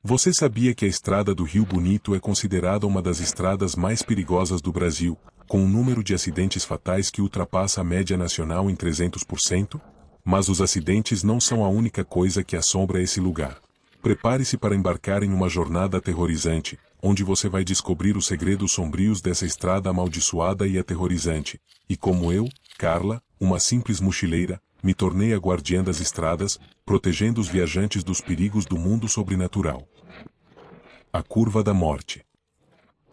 Você sabia que a estrada do Rio Bonito é considerada uma das estradas mais perigosas do Brasil, com um número de acidentes fatais que ultrapassa a média nacional em 300%? Mas os acidentes não são a única coisa que assombra esse lugar. Prepare-se para embarcar em uma jornada aterrorizante, onde você vai descobrir os segredos sombrios dessa estrada amaldiçoada e aterrorizante. E como eu, Carla, uma simples mochileira, me tornei a guardiã das estradas, protegendo os viajantes dos perigos do mundo sobrenatural. A Curva da Morte.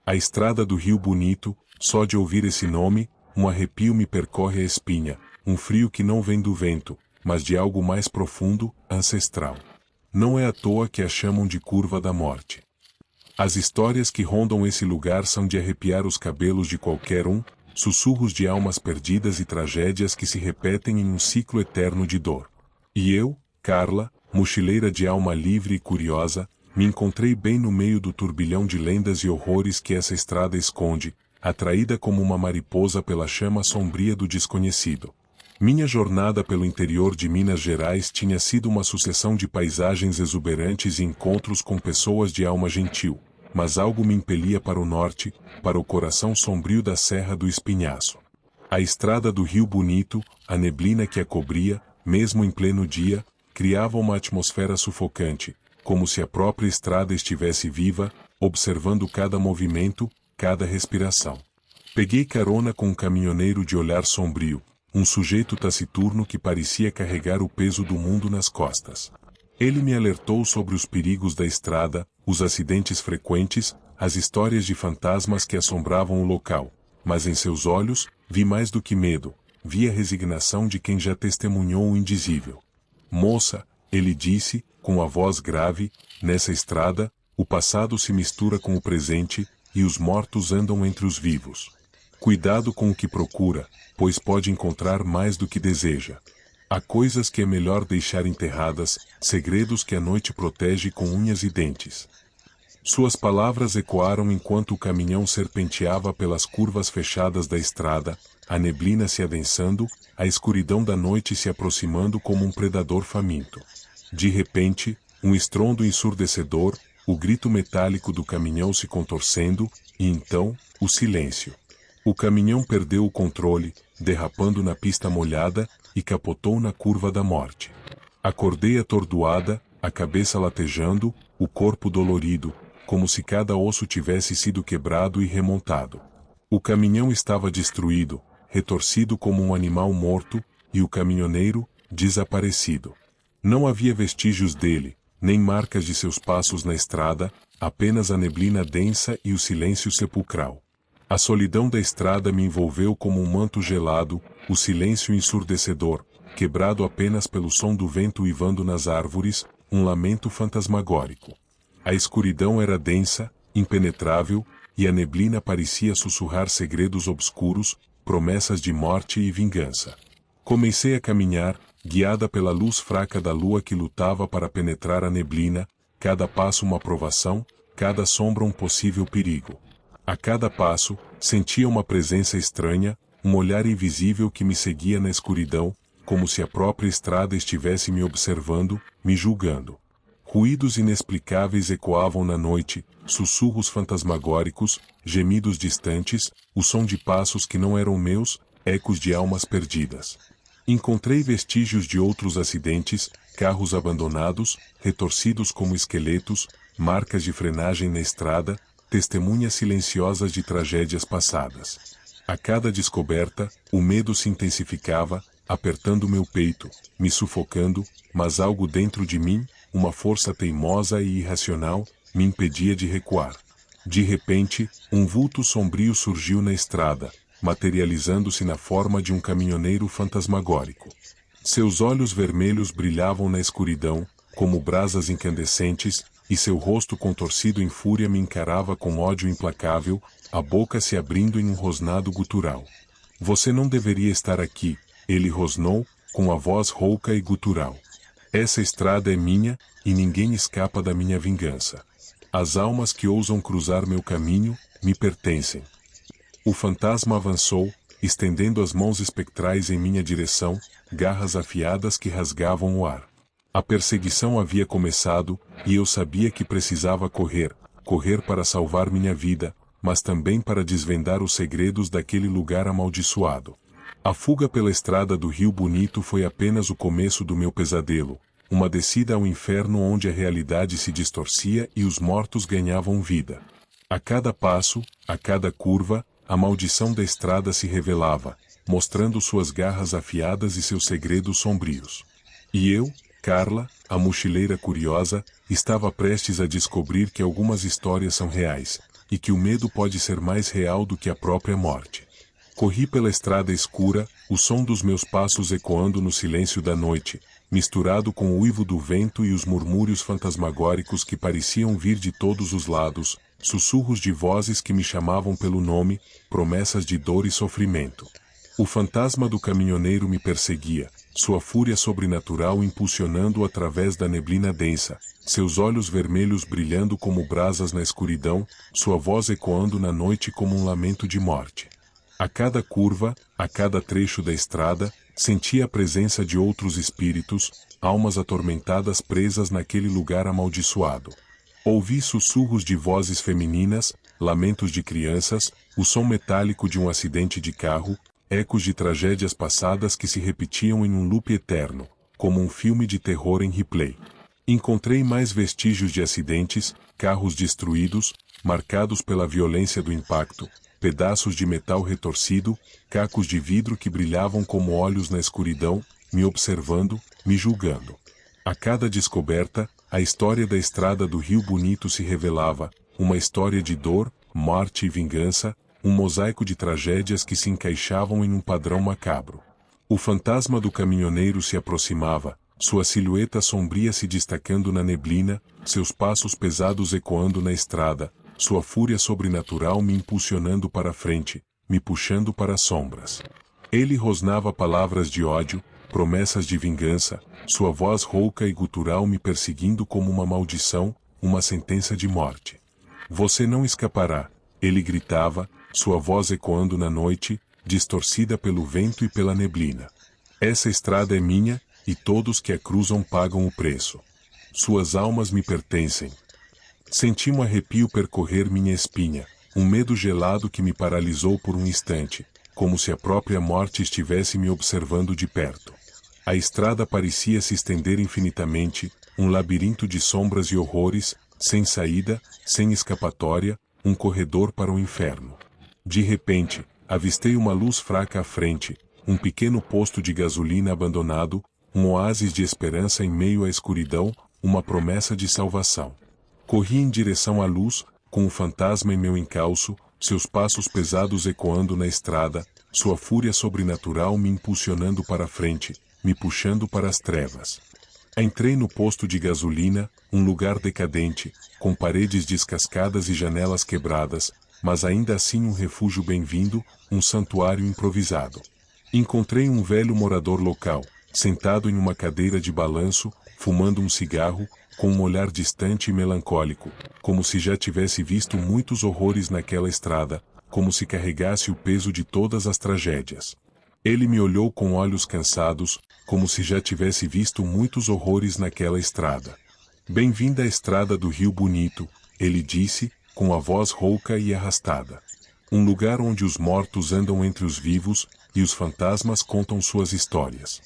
A estrada do Rio Bonito, só de ouvir esse nome, um arrepio me percorre a espinha, um frio que não vem do vento, mas de algo mais profundo, ancestral. Não é à toa que a chamam de Curva da Morte. As histórias que rondam esse lugar são de arrepiar os cabelos de qualquer um, sussurros de almas perdidas e tragédias que se repetem em um ciclo eterno de dor. E eu, Carla, mochileira de alma livre e curiosa, me encontrei bem no meio do turbilhão de lendas e horrores que essa estrada esconde, atraída como uma mariposa pela chama sombria do desconhecido. Minha jornada pelo interior de Minas Gerais tinha sido uma sucessão de paisagens exuberantes e encontros com pessoas de alma gentil, mas algo me impelia para o norte, para o coração sombrio da Serra do Espinhaço. A estrada do Rio Bonito, a neblina que a cobria, mesmo em pleno dia, criava uma atmosfera sufocante, como se a própria estrada estivesse viva, observando cada movimento, cada respiração. Peguei carona com um caminhoneiro de olhar sombrio, um sujeito taciturno que parecia carregar o peso do mundo nas costas. Ele me alertou sobre os perigos da estrada, os acidentes frequentes, as histórias de fantasmas que assombravam o local, mas em seus olhos, vi mais do que medo, vi a resignação de quem já testemunhou o indizível. Moça, ele disse, com a voz grave, nessa estrada, o passado se mistura com o presente, e os mortos andam entre os vivos. Cuidado com o que procura, pois pode encontrar mais do que deseja. Há coisas que é melhor deixar enterradas, segredos que a noite protege com unhas e dentes. Suas palavras ecoaram enquanto o caminhão serpenteava pelas curvas fechadas da estrada, a neblina se adensando, a escuridão da noite se aproximando como um predador faminto. De repente, um estrondo ensurdecedor, o grito metálico do caminhão se contorcendo, e então, o silêncio. O caminhão perdeu o controle, derrapando na pista molhada, e capotou na curva da morte. Acordei atordoada, a cabeça latejando, o corpo dolorido, como se cada osso tivesse sido quebrado e remontado. O caminhão estava destruído, retorcido como um animal morto, e o caminhoneiro, desaparecido. Não havia vestígios dele, nem marcas de seus passos na estrada, apenas a neblina densa e o silêncio sepulcral. A solidão da estrada me envolveu como um manto gelado, o silêncio ensurdecedor, quebrado apenas pelo som do vento uivando nas árvores, um lamento fantasmagórico. A escuridão era densa, impenetrável, e a neblina parecia sussurrar segredos obscuros, promessas de morte e vingança. Comecei a caminhar, guiada pela luz fraca da lua que lutava para penetrar a neblina, cada passo uma provação, cada sombra um possível perigo. A cada passo, sentia uma presença estranha, um olhar invisível que me seguia na escuridão, como se a própria estrada estivesse me observando, me julgando. Ruídos inexplicáveis ecoavam na noite, sussurros fantasmagóricos, gemidos distantes, o som de passos que não eram meus, ecos de almas perdidas. Encontrei vestígios de outros acidentes, carros abandonados, retorcidos como esqueletos, marcas de frenagem na estrada, testemunhas silenciosas de tragédias passadas. A cada descoberta, o medo se intensificava, apertando meu peito, me sufocando, mas algo dentro de mim, uma força teimosa e irracional, me impedia de recuar. De repente, um vulto sombrio surgiu na estrada, materializando-se na forma de um caminhoneiro fantasmagórico. Seus olhos vermelhos brilhavam na escuridão, como brasas incandescentes, e seu rosto contorcido em fúria me encarava com ódio implacável, a boca se abrindo em um rosnado gutural. Você não deveria estar aqui, ele rosnou, com a voz rouca e gutural. Essa estrada é minha, e ninguém escapa da minha vingança. As almas que ousam cruzar meu caminho, me pertencem. O fantasma avançou, estendendo as mãos espectrais em minha direção, garras afiadas que rasgavam o ar. A perseguição havia começado, e eu sabia que precisava correr para salvar minha vida, mas também para desvendar os segredos daquele lugar amaldiçoado. A fuga pela estrada do Rio Bonito foi apenas o começo do meu pesadelo, uma descida ao inferno onde a realidade se distorcia e os mortos ganhavam vida. A cada passo, a cada curva, a maldição da estrada se revelava, mostrando suas garras afiadas e seus segredos sombrios. E eu, Carla, a mochileira curiosa, estava prestes a descobrir que algumas histórias são reais, e que o medo pode ser mais real do que a própria morte. Corri pela estrada escura, o som dos meus passos ecoando no silêncio da noite, misturado com o uivo do vento e os murmúrios fantasmagóricos que pareciam vir de todos os lados, sussurros de vozes que me chamavam pelo nome, promessas de dor e sofrimento. O fantasma do caminhoneiro me perseguia, sua fúria sobrenatural impulsionando-o através da neblina densa, seus olhos vermelhos brilhando como brasas na escuridão, sua voz ecoando na noite como um lamento de morte. A cada curva, a cada trecho da estrada, sentia a presença de outros espíritos, almas atormentadas presas naquele lugar amaldiçoado. Ouvi sussurros de vozes femininas, lamentos de crianças, o som metálico de um acidente de carro, ecos de tragédias passadas que se repetiam em um loop eterno, como um filme de terror em replay. Encontrei mais vestígios de acidentes, carros destruídos, marcados pela violência do impacto, pedaços de metal retorcido, cacos de vidro que brilhavam como olhos na escuridão, me observando, me julgando. A cada descoberta, a história da estrada do Rio Bonito se revelava, uma história de dor, morte e vingança, um mosaico de tragédias que se encaixavam em um padrão macabro. O fantasma do caminhoneiro se aproximava, sua silhueta sombria se destacando na neblina, seus passos pesados ecoando na estrada, sua fúria sobrenatural me impulsionando para a frente, me puxando para as sombras. Ele rosnava palavras de ódio, promessas de vingança, sua voz rouca e gutural me perseguindo como uma maldição, uma sentença de morte. Você não escapará, ele gritava, sua voz ecoando na noite, distorcida pelo vento e pela neblina. Essa estrada é minha, e todos que a cruzam pagam o preço. Suas almas me pertencem. Senti um arrepio percorrer minha espinha, um medo gelado que me paralisou por um instante, como se a própria morte estivesse me observando de perto. A estrada parecia se estender infinitamente, um labirinto de sombras e horrores, sem saída, sem escapatória, um corredor para o inferno. De repente, avistei uma luz fraca à frente, um pequeno posto de gasolina abandonado, um oásis de esperança em meio à escuridão, uma promessa de salvação. Corri em direção à luz, com o fantasma em meu encalço, seus passos pesados ecoando na estrada, sua fúria sobrenatural me impulsionando para a frente, me puxando para as trevas. Entrei no posto de gasolina, um lugar decadente, com paredes descascadas e janelas quebradas, mas ainda assim um refúgio bem-vindo, um santuário improvisado. Encontrei um velho morador local, sentado em uma cadeira de balanço, fumando um cigarro, com um olhar distante e melancólico, como se já tivesse visto muitos horrores naquela estrada, como se carregasse o peso de todas as tragédias. Ele me olhou com olhos cansados, como se já tivesse visto muitos horrores naquela estrada. Bem-vinda à estrada do Rio Bonito, ele disse, com a voz rouca e arrastada. Um lugar onde os mortos andam entre os vivos, e os fantasmas contam suas histórias.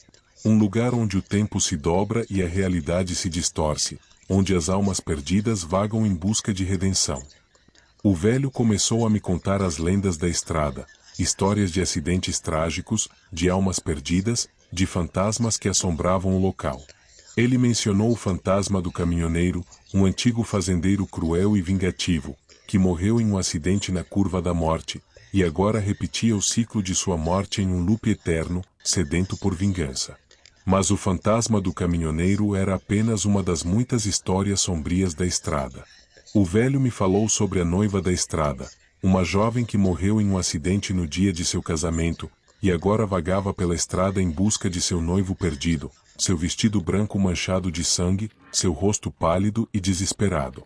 Um lugar onde o tempo se dobra e a realidade se distorce, onde as almas perdidas vagam em busca de redenção. O velho começou a me contar as lendas da estrada, histórias de acidentes trágicos, de almas perdidas, de fantasmas que assombravam o local. Ele mencionou o fantasma do caminhoneiro, um antigo fazendeiro cruel e vingativo, que morreu em um acidente na curva da morte, e agora repetia o ciclo de sua morte em um loop eterno, sedento por vingança. Mas o fantasma do caminhoneiro era apenas uma das muitas histórias sombrias da estrada. O velho me falou sobre a noiva da estrada, uma jovem que morreu em um acidente no dia de seu casamento, e agora vagava pela estrada em busca de seu noivo perdido, seu vestido branco manchado de sangue, seu rosto pálido e desesperado.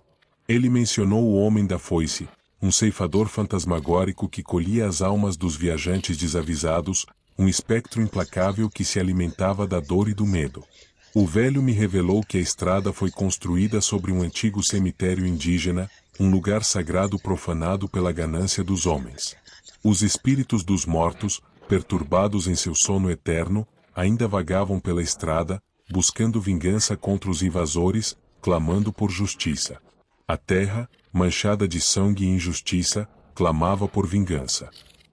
Ele mencionou o homem da foice, um ceifador fantasmagórico que colhia as almas dos viajantes desavisados, um espectro implacável que se alimentava da dor e do medo. O velho me revelou que a estrada foi construída sobre um antigo cemitério indígena, um lugar sagrado profanado pela ganância dos homens. Os espíritos dos mortos, perturbados em seu sono eterno, ainda vagavam pela estrada, buscando vingança contra os invasores, clamando por justiça. A terra, manchada de sangue e injustiça, clamava por vingança.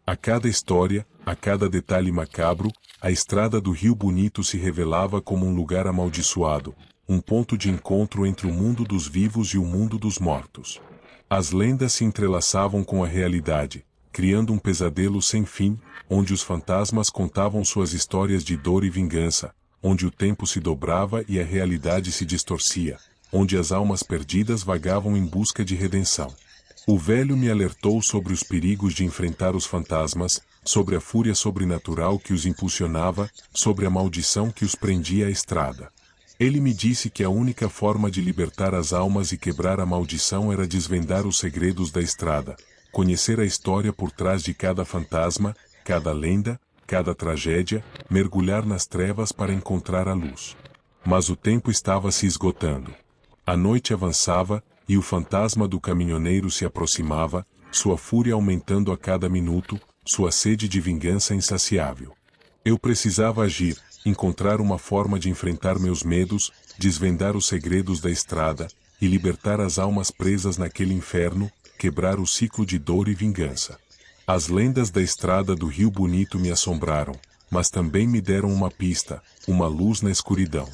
A cada história, a cada detalhe macabro, a estrada do Rio Bonito se revelava como um lugar amaldiçoado, um ponto de encontro entre o mundo dos vivos e o mundo dos mortos. As lendas se entrelaçavam com a realidade, criando um pesadelo sem fim, onde os fantasmas contavam suas histórias de dor e vingança, onde o tempo se dobrava e a realidade se distorcia, onde as almas perdidas vagavam em busca de redenção. O velho me alertou sobre os perigos de enfrentar os fantasmas, sobre a fúria sobrenatural que os impulsionava, sobre a maldição que os prendia à estrada. Ele me disse que a única forma de libertar as almas e quebrar a maldição era desvendar os segredos da estrada, conhecer a história por trás de cada fantasma, cada lenda, cada tragédia, mergulhar nas trevas para encontrar a luz. Mas o tempo estava se esgotando. A noite avançava, e o fantasma do caminhoneiro se aproximava, sua fúria aumentando a cada minuto, sua sede de vingança insaciável. Eu precisava agir, encontrar uma forma de enfrentar meus medos, desvendar os segredos da estrada, e libertar as almas presas naquele inferno, quebrar o ciclo de dor e vingança. As lendas da estrada do Rio Bonito me assombraram, mas também me deram uma pista, uma luz na escuridão.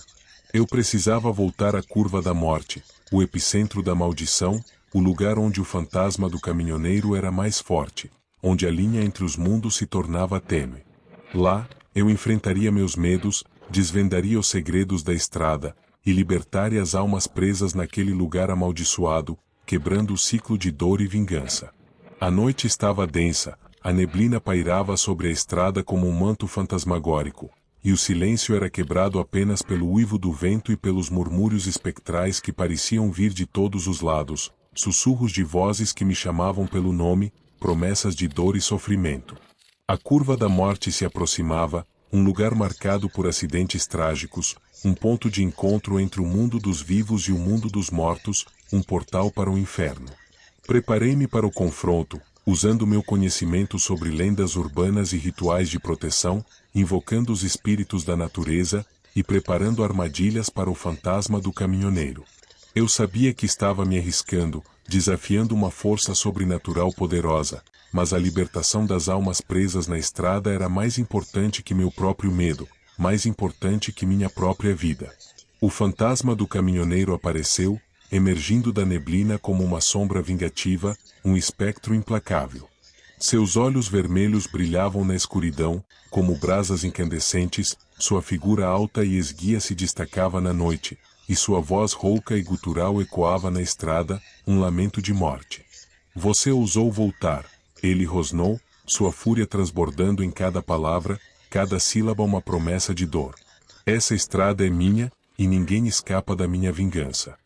Eu precisava voltar à curva da morte, o epicentro da maldição, o lugar onde o fantasma do caminhoneiro era mais forte, onde a linha entre os mundos se tornava tênue. Lá, eu enfrentaria meus medos, desvendaria os segredos da estrada, e libertaria as almas presas naquele lugar amaldiçoado, quebrando o ciclo de dor e vingança. A noite estava densa, a neblina pairava sobre a estrada como um manto fantasmagórico, e o silêncio era quebrado apenas pelo uivo do vento e pelos murmúrios espectrais que pareciam vir de todos os lados, sussurros de vozes que me chamavam pelo nome, promessas de dor e sofrimento. A curva da morte se aproximava, um lugar marcado por acidentes trágicos, um ponto de encontro entre o mundo dos vivos e o mundo dos mortos, um portal para o inferno. Preparei-me para o confronto, usando meu conhecimento sobre lendas urbanas e rituais de proteção, invocando os espíritos da natureza, e preparando armadilhas para o fantasma do caminhoneiro. Eu sabia que estava me arriscando, desafiando uma força sobrenatural poderosa, mas a libertação das almas presas na estrada era mais importante que meu próprio medo, mais importante que minha própria vida. O fantasma do caminhoneiro apareceu, emergindo da neblina como uma sombra vingativa, um espectro implacável. Seus olhos vermelhos brilhavam na escuridão, como brasas incandescentes, sua figura alta e esguia se destacava na noite, e sua voz rouca e gutural ecoava na estrada, um lamento de morte. Você ousou voltar, ele rosnou, sua fúria transbordando em cada palavra, cada sílaba uma promessa de dor. Essa estrada é minha, e ninguém escapa da minha vingança.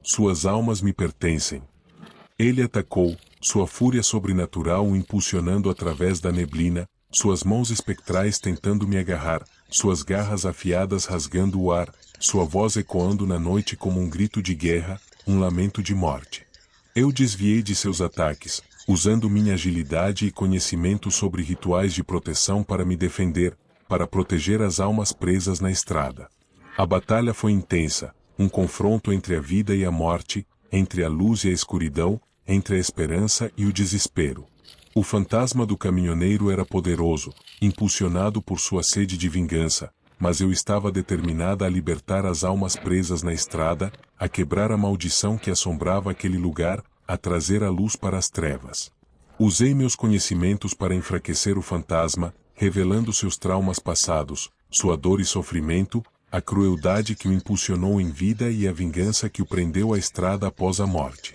Suas almas me pertencem. Ele atacou, sua fúria sobrenatural o impulsionando através da neblina, suas mãos espectrais tentando me agarrar, suas garras afiadas rasgando o ar, sua voz ecoando na noite como um grito de guerra, um lamento de morte. Eu desviei de seus ataques, usando minha agilidade e conhecimento sobre rituais de proteção para me defender, para proteger as almas presas na estrada. A batalha foi intensa, um confronto entre a vida e a morte, entre a luz e a escuridão, entre a esperança e o desespero. O fantasma do caminhoneiro era poderoso, impulsionado por sua sede de vingança, mas eu estava determinada a libertar as almas presas na estrada, a quebrar a maldição que assombrava aquele lugar, a trazer a luz para as trevas. Usei meus conhecimentos para enfraquecer o fantasma, revelando seus traumas passados, sua dor e sofrimento, a crueldade que o impulsionou em vida e a vingança que o prendeu à estrada após a morte.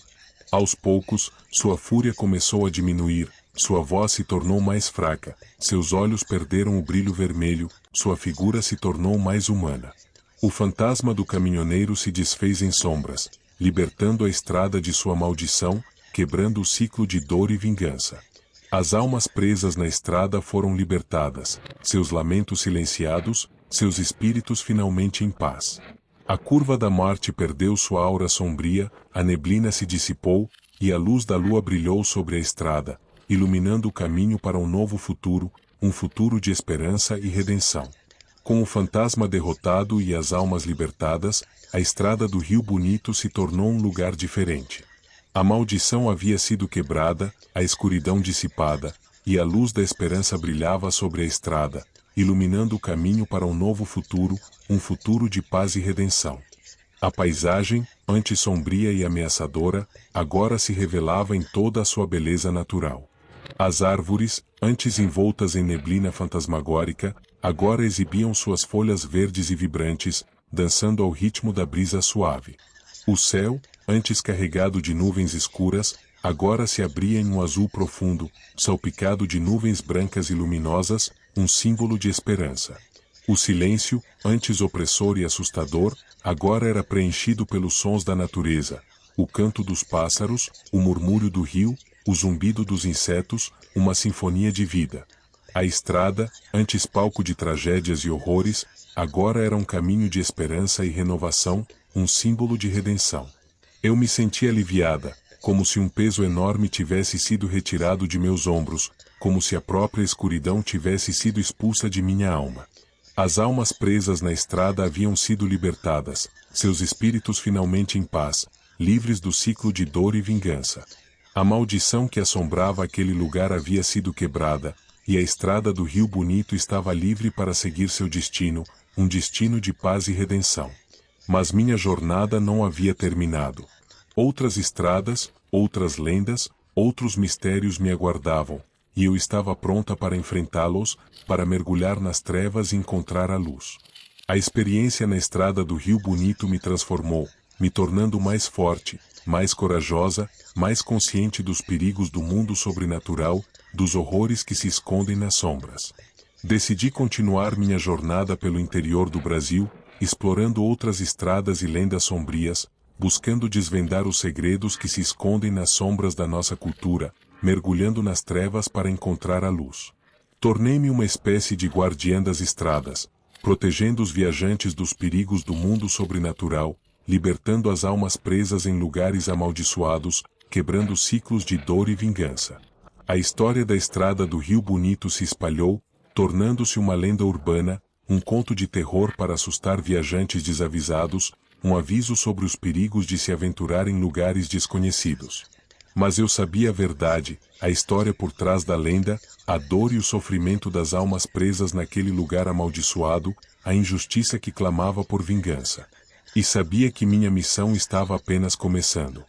Aos poucos, sua fúria começou a diminuir, sua voz se tornou mais fraca, seus olhos perderam o brilho vermelho, sua figura se tornou mais humana. O fantasma do caminhoneiro se desfez em sombras, libertando a estrada de sua maldição, quebrando o ciclo de dor e vingança. As almas presas na estrada foram libertadas, seus lamentos silenciados, seus espíritos finalmente em paz. A curva da morte perdeu sua aura sombria, a neblina se dissipou, e a luz da lua brilhou sobre a estrada, iluminando o caminho para um novo futuro, um futuro de esperança e redenção. Com o fantasma derrotado e as almas libertadas, a estrada do Rio Bonito se tornou um lugar diferente. A maldição havia sido quebrada, a escuridão dissipada, e a luz da esperança brilhava sobre a estrada, iluminando o caminho para um novo futuro, um futuro de paz e redenção. A paisagem, antes sombria e ameaçadora, agora se revelava em toda a sua beleza natural. As árvores, antes envoltas em neblina fantasmagórica, agora exibiam suas folhas verdes e vibrantes, dançando ao ritmo da brisa suave. O céu, antes carregado de nuvens escuras, agora se abria em um azul profundo, salpicado de nuvens brancas e luminosas, um símbolo de esperança. O silêncio, antes opressor e assustador, agora era preenchido pelos sons da natureza, o canto dos pássaros, o murmúrio do rio, o zumbido dos insetos, uma sinfonia de vida. A estrada, antes palco de tragédias e horrores, agora era um caminho de esperança e renovação, um símbolo de redenção. Eu me senti aliviada, como se um peso enorme tivesse sido retirado de meus ombros, como se a própria escuridão tivesse sido expulsa de minha alma. As almas presas na estrada haviam sido libertadas, seus espíritos finalmente em paz, livres do ciclo de dor e vingança. A maldição que assombrava aquele lugar havia sido quebrada, e a estrada do Rio Bonito estava livre para seguir seu destino, um destino de paz e redenção. Mas minha jornada não havia terminado. Outras estradas, outras lendas, outros mistérios me aguardavam, e eu estava pronta para enfrentá-los, para mergulhar nas trevas e encontrar a luz. A experiência na estrada do Rio Bonito me transformou, me tornando mais forte, mais corajosa, mais consciente dos perigos do mundo sobrenatural, dos horrores que se escondem nas sombras. Decidi continuar minha jornada pelo interior do Brasil, explorando outras estradas e lendas sombrias, buscando desvendar os segredos que se escondem nas sombras da nossa cultura, mergulhando nas trevas para encontrar a luz. Tornei-me uma espécie de guardiã das estradas, protegendo os viajantes dos perigos do mundo sobrenatural, libertando as almas presas em lugares amaldiçoados, quebrando ciclos de dor e vingança. A história da estrada do Rio Bonito se espalhou, tornando-se uma lenda urbana, um conto de terror para assustar viajantes desavisados, um aviso sobre os perigos de se aventurar em lugares desconhecidos. Mas eu sabia a verdade, a história por trás da lenda, a dor e o sofrimento das almas presas naquele lugar amaldiçoado, a injustiça que clamava por vingança. E sabia que minha missão estava apenas começando.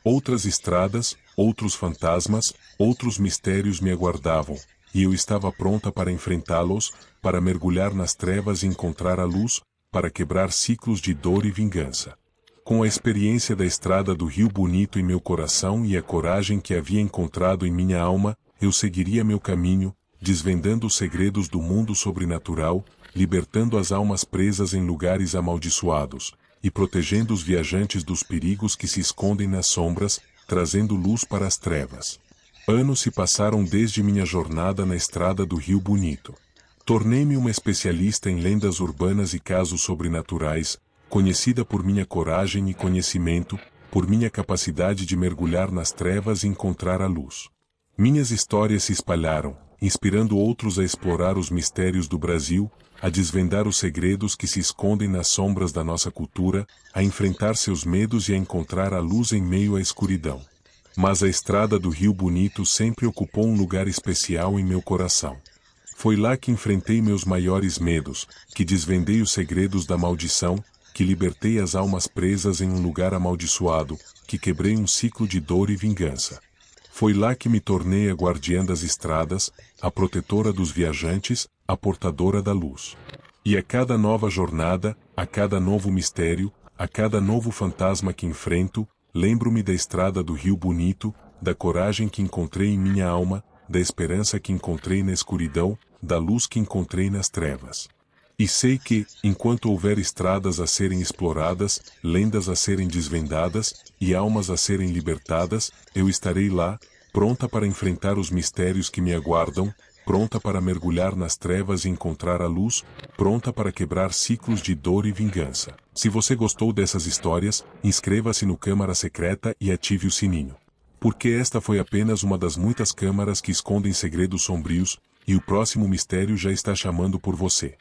Outras estradas, outros fantasmas, outros mistérios me aguardavam, e eu estava pronta para enfrentá-los, para mergulhar nas trevas e encontrar a luz, para quebrar ciclos de dor e vingança. Com a experiência da estrada do Rio Bonito em meu coração e a coragem que havia encontrado em minha alma, eu seguiria meu caminho, desvendando os segredos do mundo sobrenatural, libertando as almas presas em lugares amaldiçoados, e protegendo os viajantes dos perigos que se escondem nas sombras, trazendo luz para as trevas. Anos se passaram desde minha jornada na estrada do Rio Bonito. Tornei-me uma especialista em lendas urbanas e casos sobrenaturais, conhecida por minha coragem e conhecimento, por minha capacidade de mergulhar nas trevas e encontrar a luz. Minhas histórias se espalharam, inspirando outros a explorar os mistérios do Brasil, a desvendar os segredos que se escondem nas sombras da nossa cultura, a enfrentar seus medos e a encontrar a luz em meio à escuridão. Mas a estrada do Rio Bonito sempre ocupou um lugar especial em meu coração. Foi lá que enfrentei meus maiores medos, que desvendei os segredos da maldição, que libertei as almas presas em um lugar amaldiçoado, que quebrei um ciclo de dor e vingança. Foi lá que me tornei a guardiã das estradas, a protetora dos viajantes, a portadora da luz. E a cada nova jornada, a cada novo mistério, a cada novo fantasma que enfrento, lembro-me da estrada do Rio Bonito, da coragem que encontrei em minha alma, da esperança que encontrei na escuridão, da luz que encontrei nas trevas. E sei que, enquanto houver estradas a serem exploradas, lendas a serem desvendadas, e almas a serem libertadas, eu estarei lá, pronta para enfrentar os mistérios que me aguardam, pronta para mergulhar nas trevas e encontrar a luz, pronta para quebrar ciclos de dor e vingança. Se você gostou dessas histórias, inscreva-se no Câmara Secreta e ative o sininho. Porque esta foi apenas uma das muitas câmaras que escondem segredos sombrios, e o próximo mistério já está chamando por você.